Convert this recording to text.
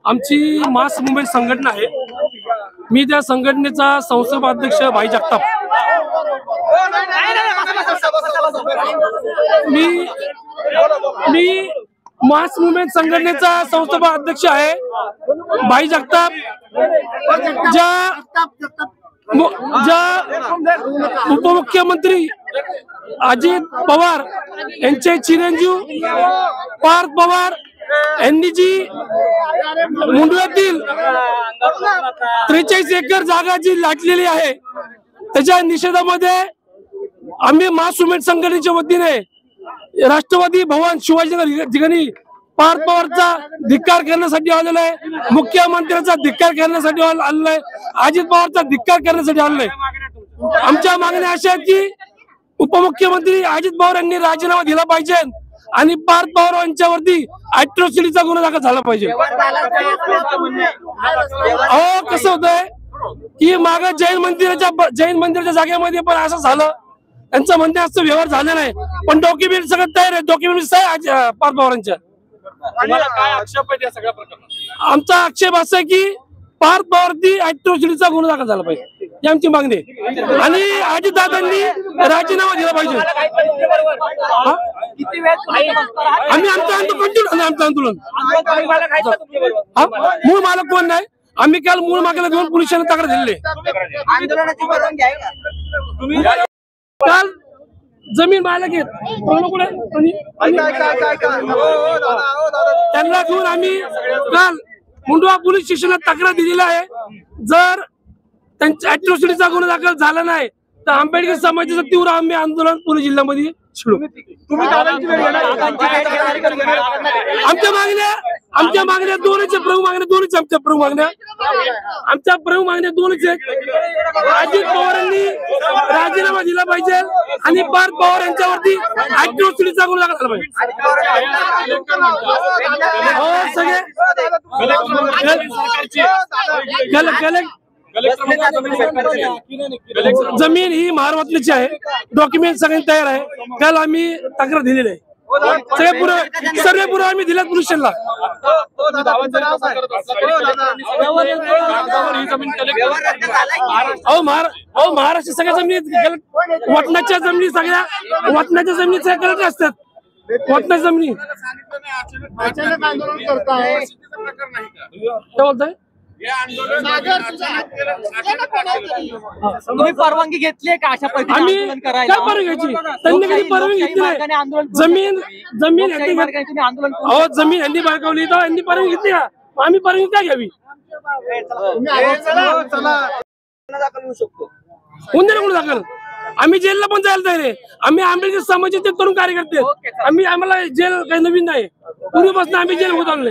आमची मास मुंबई संघटना आहे। मी त्या संघटनेचा संस्थापक भाई जगताप। मी मास मुंबई संघटनेचा संस्थापक अध्यक्ष आहे भाई जगताप। ज्या उपमुख्यमंत्री अजित पवार यांचे चिरंजीव पार्थ पवार यांनी जी मुंडव्यातील 43 एकर जागा जी लाटलेली आहे त्याच्या निषेधामध्ये आम्ही मास मुंबई संघटनेच्या वतीने राष्ट्रवादी भवन शिवाजीनगर ठिकाणी पार्थ पवारचा धिक्कार करण्यासाठी आलेला आहे, मुख्यमंत्र्यांचा धिक्कार करण्यासाठी आलेला आहे, अजित पवारचा धिक्कार करण्यासाठी आलेला आहे। आमच्या मागण्या अशा आहेत की उपमुख्यमंत्री अजित पवार यांनी राजीनामा दिला पाहिजे आणि पार्थ पवार यांच्यावरती अॅट्रॉसिटीचा गुन्हा दाखल झाला पाहिजे। अहो कसं होतंय की मागे जैन मंदिराच्या जागेमध्ये पण असं झालं, त्यांचं म्हणणं असं व्यवहार झाला नाही, पण डॉक्युमेंट सगळं तयार आहे, डॉक्युमेंट आहे पार्थ पवारांच्या। आमचा आक्षेप असा आहे की पार्थ पवारती अॅट्रॉसिटीचा गुन्हा दाखल झाला पाहिजे, ही आमची मागणी आहे आणि अजितदादांनी राजीनामा दिला पाहिजे। आम्ही आमचं आंदोलन मूळ मालक कोण नाही, आम्ही काल मूळ मागेला घेऊन पोलिसांना तक्रार दिलेली आहे। काल जमीन मालक आहेत त्यांना घेऊन आम्ही काल मुंडवा पोलीस स्टेशनला तक्रार दिलेली आहे। जर त्यांच्या अॅट्रॉसिटीचा गुन्हा दाखल झाला नाही तर आंबेडकर समाजाचं तीव्र आम्ही आंदोलन पुणे जिल्ह्यामध्ये छेडू। आमच्या मागण्या दोनच आहे, प्रमुख मागण्या दोनच आमच्या प्रमुख मागण्या दोनच आहेत। अजित पवारांनी राजीनामा दिला पाहिजे आणि पार्थ पवार यांच्यावरती अॅट्रॉसिटीचा गुन्हा दाखल झाला पाहिजे। जमीन ही महाराष्ट्राची आहे, डॉक्युमेंट सगळे तयार आहे, काल आम्ही तक्रार दिलेली आहे, सर्व पुरावे आम्ही दिले पोलीस स्टेशनला। महाराष्ट्र सगळ्या जमिनी वटणाच्या जमिनी सगळ्या वटणाच्या जमिनी कलेक्टर असतात, वटणाच्या जमिनी काय बोलताय? तुम्ही परवानगी घेतली का अशा आम्ही काय परवानगी घ्यायची? त्यांनी कधी परवानगी घेतली नाही। जमीन यांनी बाळकावली तर यांनी परवानगी घेतली का? आम्ही परवानगी काय घ्यावी? कोणत्या गुन्हा दाखल? आम्ही जेलला पण जायला तयार आहे, आम्ही आंबेडकर समाजाचे तरुण कार्यकर्ते, आम्हाला जेल काही नवीन नाही, पूर्वीपासून आम्ही जेल होत आलो।